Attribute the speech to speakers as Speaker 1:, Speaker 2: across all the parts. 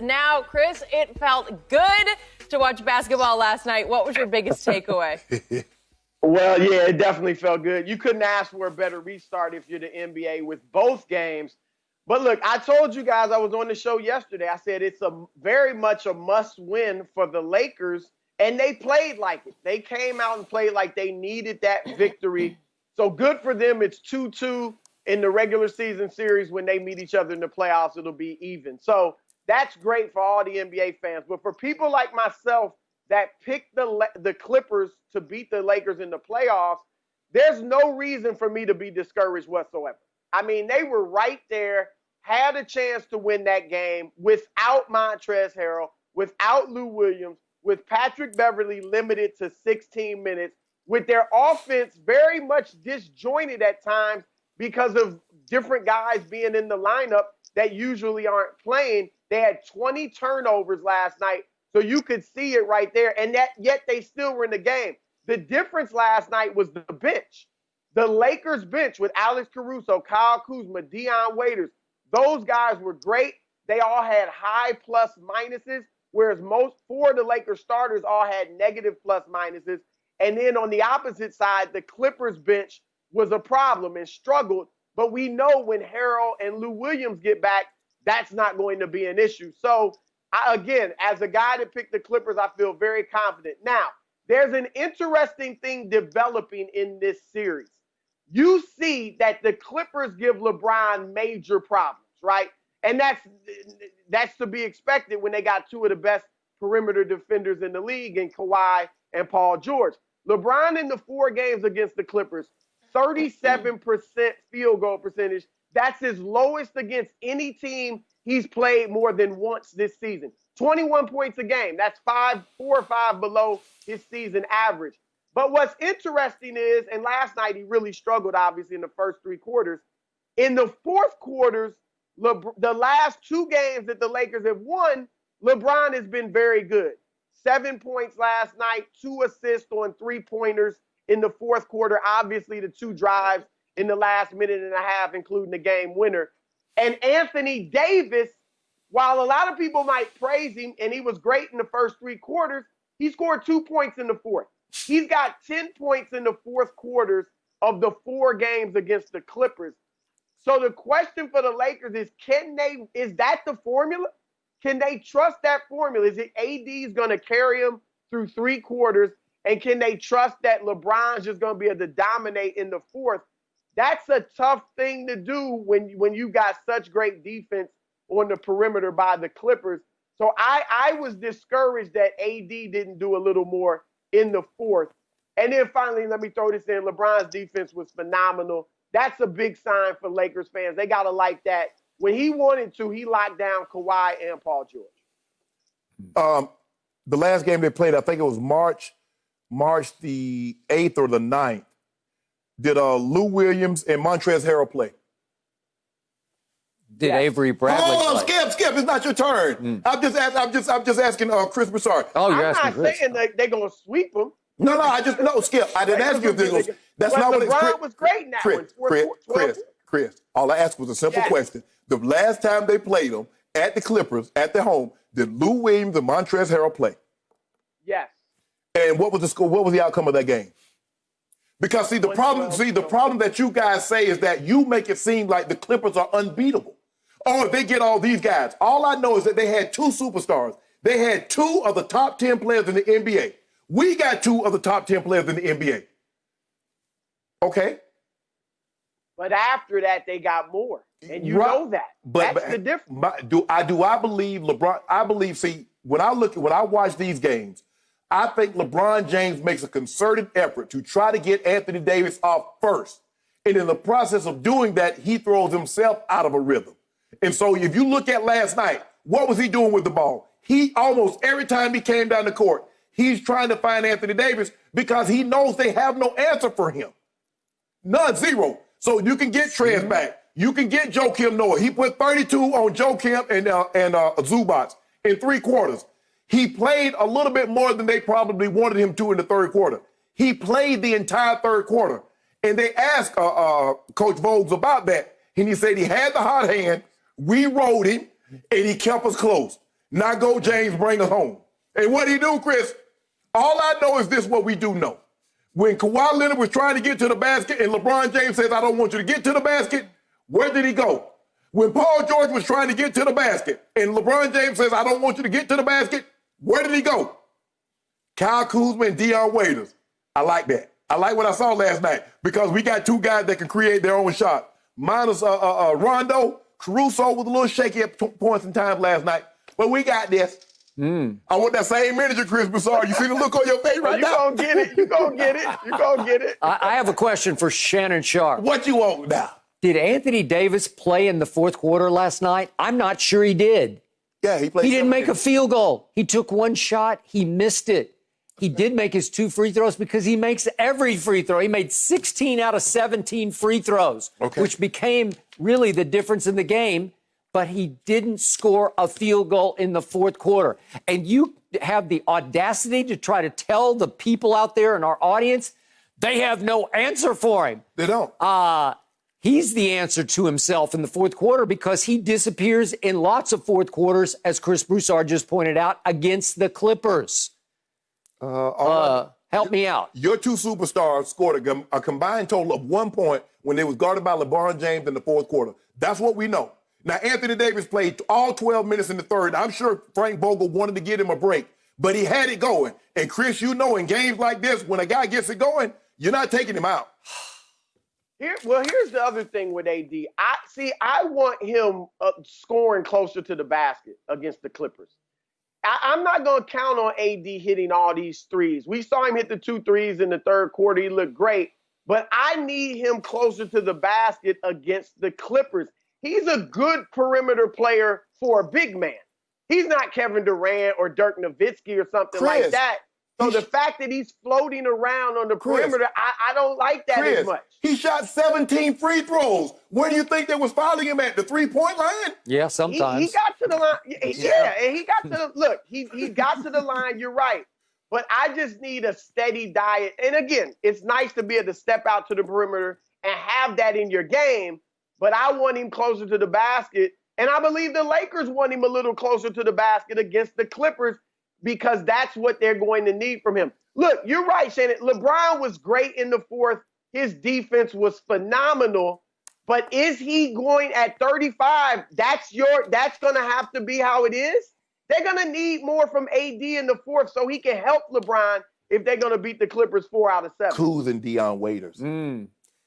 Speaker 1: Now, Chris, it felt good to watch basketball last night. What was your biggest takeaway?
Speaker 2: Well, yeah, it definitely felt good. You couldn't ask for a better restart if you're the NBA with both games. But look, I told you guys, I was on the show yesterday. I said it's very much a must-win for the Lakers, and they played like it. They came out and played like they needed that victory. So good for them. It's 2-2 in the regular season series. When they meet each other in the playoffs, it'll be even. So that's great for all the NBA fans. But for people like myself that picked the Clippers to beat the Lakers in the playoffs, there's no reason for me to be discouraged whatsoever. I mean, they were right there, had a chance to win that game without Montrezl Harrell, without Lou Williams, with Patrick Beverley limited to 16 minutes, with their offense very much disjointed at times because of different guys being in the lineup that usually aren't playing. They had 20 turnovers last night, so you could see it right there, and yet they still were in the game. The difference last night was the bench. The Lakers bench with Alex Caruso, Kyle Kuzma, Dion Waiters, those guys were great. They all had high plus minuses, whereas four of the Lakers starters all had negative plus minuses. And then on the opposite side, the Clippers bench was a problem and struggled. But we know when Harrell and Lou Williams get back, that's not going to be an issue. So, again, as a guy that picked the Clippers, I feel very confident. Now, there's an interesting thing developing in this series. You see that the Clippers give LeBron major problems, right? And that's to be expected when they got two of the best perimeter defenders in the league in Kawhi and Paul George. LeBron in the 4 games against the Clippers, 37% field goal percentage. That's his lowest against any team he's played more than once this season. 21 points a game. That's 4 or 5 below his season average. But what's interesting is, and last night he really struggled, obviously, in the first 3 quarters. In the fourth quarters, the last 2 games that the Lakers have won, LeBron has been very good. 7 points last night, 2 assists on 3-pointers in the fourth quarter. Obviously, the 2 drives in the last minute and a half, including the game winner. And Anthony Davis, while a lot of people might praise him, and he was great in the first 3 quarters, he scored 2 points in the fourth. He's got 10 points in the fourth quarters of the 4 games against the Clippers. So the question for the Lakers is that the formula? Can they trust that formula? Is it AD's going to carry them through 3 quarters? And can they trust that LeBron's just going to be able to dominate in the fourth? That's a tough thing to do when you got such great defense on the perimeter by the Clippers. So I was discouraged that AD didn't do a little more in the fourth. And then finally, let me throw this in. LeBron's defense was phenomenal. That's a big sign for Lakers fans. They got to like that. When he wanted to, he locked down Kawhi and Paul George.
Speaker 3: The last game they played, I think it was March the 8th or the 9th. Did Lou Williams and Montrezl Harrell play?
Speaker 4: Did Avery Bradley play?
Speaker 3: Skip, it's not your turn. I'm just asking Chris Broussard.
Speaker 4: Oh, you're
Speaker 2: asking
Speaker 4: Chris.
Speaker 2: I'm not saying that they're going to sweep them.
Speaker 3: No, Skip. I didn't ask you if they're going to. That's not what it's.
Speaker 2: LeBron was great in that one.
Speaker 3: Chris, all I asked was a simple question. The last time they played them at the Clippers, at their home, did Lou Williams and Montrezl Harrell play?
Speaker 2: Yes.
Speaker 3: And what was the score? What was the outcome of that game? Because the problem that you guys say is that you make it seem like the Clippers are unbeatable. Oh, they get all these guys. All I know is that they had 2 superstars. They had 2 of the top 10 players in the NBA. We got 2 of the top 10 players in the NBA. Okay?
Speaker 2: But after that, they got more. And you know that. That's the difference.
Speaker 3: Do I believe LeBron? I believe, when I watch these games, I think LeBron James makes a concerted effort to try to get Anthony Davis off first. And in the process of doing that, he throws himself out of a rhythm. And so if you look at last night, what was he doing with the ball? He almost every time he came down the court, he's trying to find Anthony Davis because he knows they have no answer for him. None, 0. So you can get Trez back. You can get Joakim Noah. He put 32 on Joakim and Zubac in 3 quarters. He played a little bit more than they probably wanted him to in the third quarter. He played the entire third quarter. And they asked Coach Vogels about that. And he said he had the hot hand, we rode him, and he kept us close. Now go, James, bring us home. And what he do, Chris? All I know is this, what we do know. When Kawhi Leonard was trying to get to the basket and LeBron James says, I don't want you to get to the basket, where did he go? When Paul George was trying to get to the basket and LeBron James says, I don't want you to get to the basket, where did he go? Kyle Kuzma and Dion Waiters. I like that. I like what I saw last night because we got two guys that can create their own shot. Minus Rondo, Caruso was a little shaky at points in time last night, but we got this. I want that same manager, Chris Broussard. You see the look on your face right now?
Speaker 2: You gonna get it. You gonna get it. You gonna get it.
Speaker 4: I have a question for Shannon Sharpe.
Speaker 3: What you want now?
Speaker 4: Did Anthony Davis play in the fourth quarter last night? I'm not sure he did.
Speaker 3: Yeah, he played.
Speaker 4: He didn't make a field goal. He took one shot. He missed it. He did make his 2 free throws because he makes every free throw. He made 16 out of 17 free throws, which became really the difference in the game. But he didn't score a field goal in the fourth quarter. And you have the audacity to try to tell the people out there in our audience they have no answer for him.
Speaker 3: They don't.
Speaker 4: He's the answer to himself in the fourth quarter because he disappears in lots of fourth quarters, as Chris Broussard just pointed out, against the Clippers. Help me out.
Speaker 3: Your two superstars scored a combined total of 1 point when they was guarded by LeBron James in the fourth quarter. That's what we know. Now, Anthony Davis played all 12 minutes in the third. I'm sure Frank Vogel wanted to get him a break, but he had it going. And, Chris, you know in games like this, when a guy gets it going, you're not taking him out.
Speaker 2: Here's the other thing with AD. I want him scoring closer to the basket against the Clippers. I'm not going to count on AD hitting all these threes. We saw him hit the 2 threes in the third quarter. He looked great. But I need him closer to the basket against the Clippers. He's a good perimeter player for a big man. He's not Kevin Durant or Dirk Nowitzki or something like that. So the fact that he's floating around on the perimeter, I don't like that as much.
Speaker 3: He shot 17 free throws. Where do you think they was fouling him at? The 3-point line?
Speaker 4: Yeah, sometimes.
Speaker 2: He got to the line. Yeah, and he got to the look. He got to the line. You're right. But I just need a steady diet. And again, it's nice to be able to step out to the perimeter and have that in your game. But I want him closer to the basket. And I believe the Lakers want him a little closer to the basket against the Clippers because that's what they're going to need from him. Look, you're right, Shannon. LeBron was great in the fourth. His defense was phenomenal. But is he going at 35? That's going to have to be how it is. They're going to need more from AD in the fourth so he can help LeBron if they're going to beat the Clippers 4 out of 7.
Speaker 3: Kuz and Dion Waiters.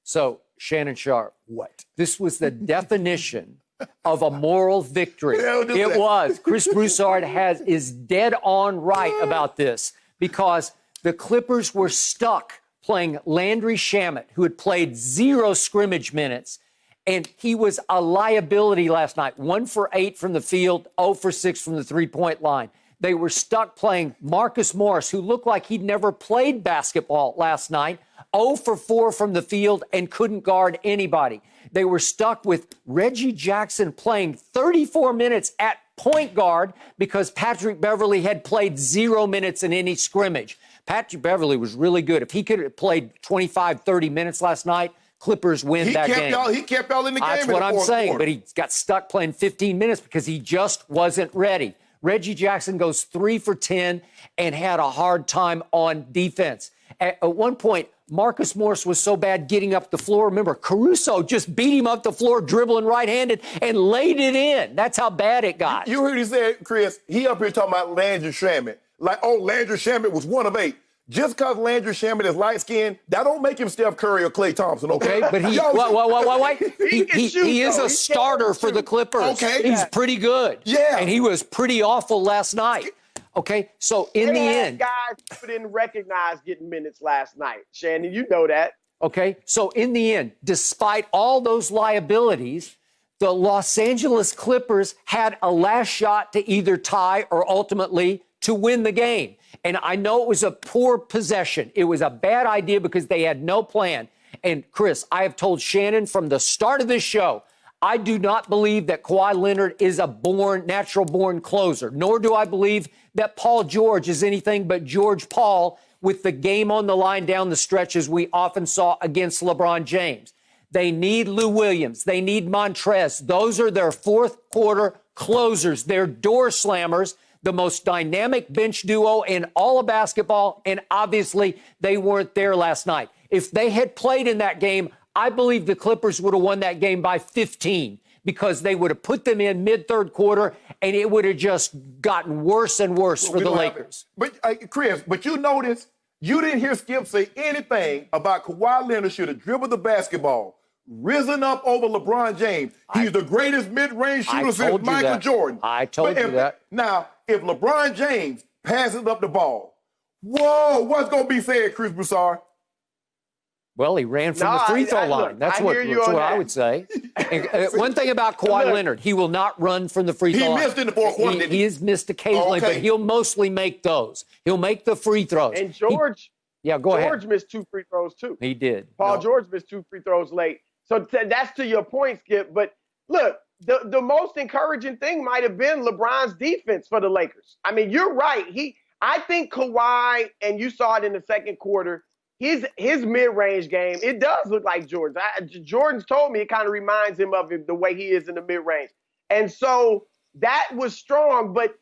Speaker 4: So, Shannon Sharpe.
Speaker 3: What?
Speaker 4: This was the definition of a moral victory.
Speaker 3: It
Speaker 4: was. Chris Broussard is dead on right about this because the Clippers were stuck playing Landry Shamet, who had played 0 scrimmage minutes, and he was a liability last night. 1 for 8 from the field, 0 for 6 from the 3-point line. They were stuck playing Marcus Morris, who looked like he'd never played basketball last night, 0 for 4 from the field and couldn't guard anybody. They were stuck with Reggie Jackson playing 34 minutes at point guard because Patrick Beverley had played 0 minutes in any scrimmage. Patrick Beverley was really good. If he could have played 25, 30 minutes last night, Clippers win that game.
Speaker 3: He kept y'all in the game.
Speaker 4: That's what I'm saying, but he got stuck playing 15 minutes because he just wasn't ready. Reggie Jackson goes 3 for 10 and had a hard time on defense. At one point, Marcus Morris was so bad getting up the floor. Remember, Caruso just beat him up the floor, dribbling right-handed, and laid it in. That's how bad it got.
Speaker 3: You heard he said, Chris, he up here talking about Landry Shamet. Like, Landry Shamet was 1 of 8. Just because Landry Shamet is light-skinned, that don't make him Steph Curry or Klay Thompson, okay?
Speaker 4: But he is a starter for the Clippers.
Speaker 3: Okay.
Speaker 4: He's pretty good.
Speaker 3: Yeah.
Speaker 4: And he was pretty awful last night. Okay, so in the end,
Speaker 2: guys who didn't recognize getting minutes last night. Shannon, you know that.
Speaker 4: Okay, so in the end, despite all those liabilities, the Los Angeles Clippers had a last shot to either tie or ultimately to win the game. And I know it was a poor possession. It was a bad idea because they had no plan. And Chris, I have told Shannon from the start of this show, I do not believe that Kawhi Leonard is a natural-born closer, nor do I believe that Paul George is anything but George Paul with the game on the line down the stretch as we often saw against LeBron James. They need Lou Williams. They need Montrez. Those are their fourth-quarter closers. They're door slammers, the most dynamic bench duo in all of basketball, and obviously they weren't there last night. If they had played in that game, I believe the Clippers would have won that game by 15 because they would have put them in mid-third quarter, and it would have just gotten worse and worse for the Lakers.
Speaker 3: But, Chris, but you notice you didn't hear Skip say anything about Kawhi Leonard should have dribbled the basketball, risen up over LeBron James. He's the greatest mid-range shooter since Michael Jordan.
Speaker 4: I told you that.
Speaker 3: Now, if LeBron James passes up the ball, whoa, what's going to be said, Chris Broussard?
Speaker 4: Well, he ran from the free throw line. That's what I would say. And, one thing about Kawhi Leonard, he will not run from the free throw line.
Speaker 3: He missed in the fourth quarter.
Speaker 4: He has missed occasionally, but he'll mostly make those. He'll make the free throws.
Speaker 2: And George,
Speaker 4: go ahead.
Speaker 2: George missed 2 free throws too.
Speaker 4: He did.
Speaker 2: Paul George missed 2 free throws late. So that's to your point, Skip. But look, the most encouraging thing might have been LeBron's defense for the Lakers. I mean, you're right. I think Kawhi, and you saw it in the second quarter, his mid-range game, it does look like Jordan's. Jordan's told me it kind of reminds him of the way he is in the mid-range. And so that was strong, but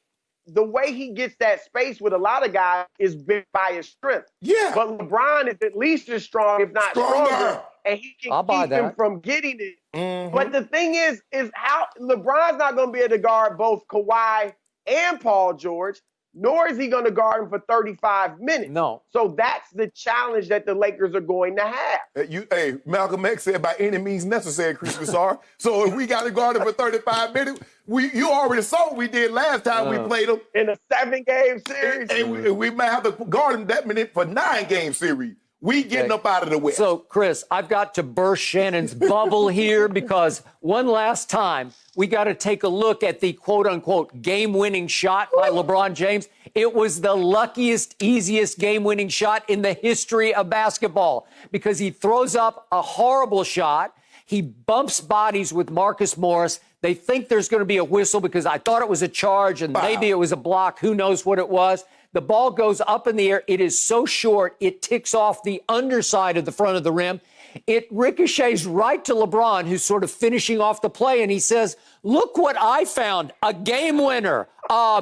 Speaker 2: the way he gets that space with a lot of guys is big by his strength.
Speaker 3: Yeah.
Speaker 2: But LeBron is at least as strong, if not stronger, and he can keep him from getting it. Mm-hmm. But the thing is how LeBron's not going to be able to guard both Kawhi and Paul George, nor is he going to guard him for 35 minutes.
Speaker 4: No.
Speaker 2: So that's the challenge that the Lakers are going to have.
Speaker 3: Malcolm X said by any means necessary, Chris Broussard. So if we got to guard him for 35 minutes, you already saw what we did last time we played him.
Speaker 2: In a 7-game series.
Speaker 3: And we might have to guard him that minute for 9-game series. We getting up out of the West.
Speaker 4: So, Chris, I've got to burst Shannon's bubble here because one last time, we got to take a look at the quote-unquote game-winning shot by LeBron James. It was the luckiest, easiest game-winning shot in the history of basketball because he throws up a horrible shot. He bumps bodies with Marcus Morris. They think there's going to be a whistle because I thought it was a charge and maybe it was a block. Who knows what it was? The ball goes up in the air. It is so short, it ticks off the underside of the front of the rim. It ricochets right to LeBron, who's sort of finishing off the play, and he says, look what I found, a game winner.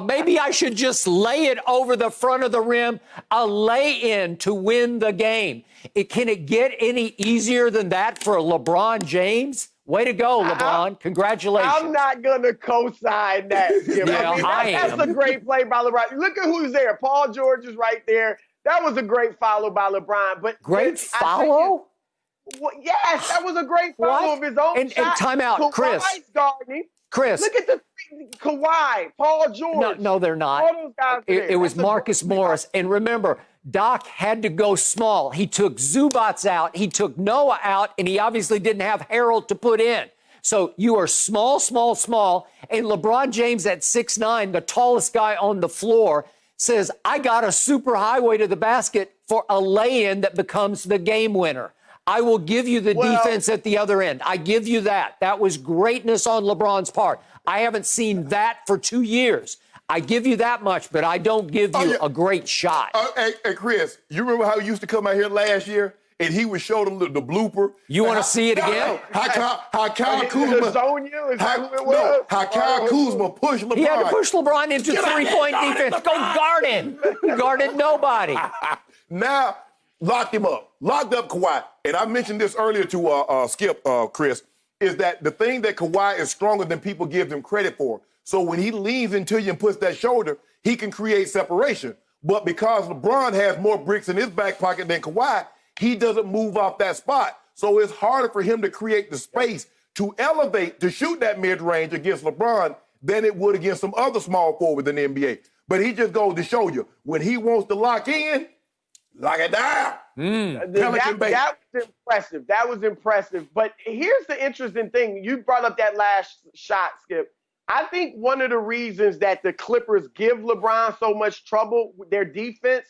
Speaker 4: Maybe I should just lay it over the front of the rim, a lay-in to win the game. Can it get any easier than that for LeBron James? Way to go, LeBron. Congratulations.
Speaker 2: I'm not going to co-sign that. That's a great play by LeBron. Look at who's there. Paul George is right there. That was a great follow by LeBron. But
Speaker 4: great follow?
Speaker 2: Yes, that was a great follow of his own shot.
Speaker 4: And time out, Chris. Chris.
Speaker 2: Look at the Kawhi, Paul George.
Speaker 4: No, they're not.
Speaker 2: All those guys
Speaker 4: it was Marcus Morris. And remember, Doc had to go small. He took Zubats out, he took Noah out, and he obviously didn't have Harold to put in. So you are small, and LeBron James at 6'9", the tallest guy on the floor, says, I got a super highway to the basket for a lay-in that becomes the game winner. I will give you the defense at the other end. I give you that. That was greatness on LeBron's part. I haven't seen that for 2 years. I give you that much, but I don't give you a great shot.
Speaker 3: Hey, Chris, you remember how he used to come out here last year and he would show them the blooper?
Speaker 4: You want to see it again?
Speaker 3: How Kyle Kuzma
Speaker 2: zone you? Is that who it was?
Speaker 3: How Kyle Kuzma pushed LeBron.
Speaker 4: He had to push LeBron into three-point defense. Go guard him. He guarded nobody.
Speaker 3: Now, locked him up. Locked up Kawhi. And I mentioned this earlier to Skip, Chris, is that the thing that Kawhi is stronger than people give him credit for. So when he leans into you and puts that shoulder, he can create separation. But because LeBron has more bricks in his back pocket than Kawhi, he doesn't move off that spot. So it's harder for him to create the space to elevate, to shoot that mid-range against LeBron than it would against some other small forward in the NBA. But he just goes to show you, when he wants to lock in, lock it down.
Speaker 2: That was impressive. That was impressive. But here's the interesting thing. You brought up that last shot, Skip. I think one of the reasons that the Clippers give LeBron so much trouble with their defense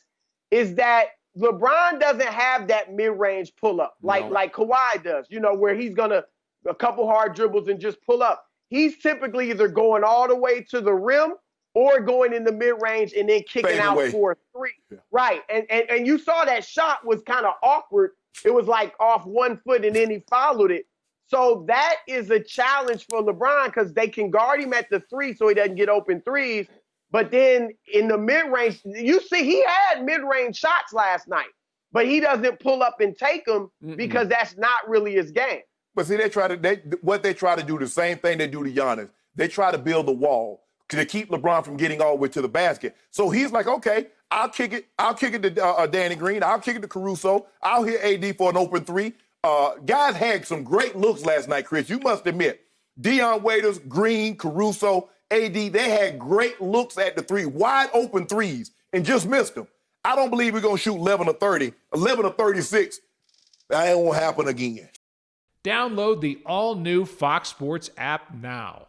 Speaker 2: is that LeBron doesn't have that mid-range pull-up like Kawhi does, where he's going to a couple hard dribbles and just pull up. He's typically either going all the way to the rim or going in the mid-range and then kicking out for a three. Yeah. Right. And you saw that shot was kind of awkward. It was like off 1 foot and then he followed it. So that is a challenge for LeBron because they can guard him at the 3 so he doesn't get open threes. But then in the mid-range, you see he had mid-range shots last night, but he doesn't pull up and take them because that's not really his game.
Speaker 3: But see, they try to do the same thing they do to Giannis. They try to build a wall to keep LeBron from getting all the way to the basket. So he's like, okay, I'll kick it to Danny Green. I'll kick it to Caruso. I'll hit AD for an open 3. Guys had some great looks last night, Chris. You must admit. Dion Waiters, Green, Caruso, AD, they had great looks at the 3, wide open 3s, and just missed them. I don't believe we're going to shoot 11 or 30, 11 or 36. That ain't going to happen again.
Speaker 5: Download the all-new Fox Sports app now.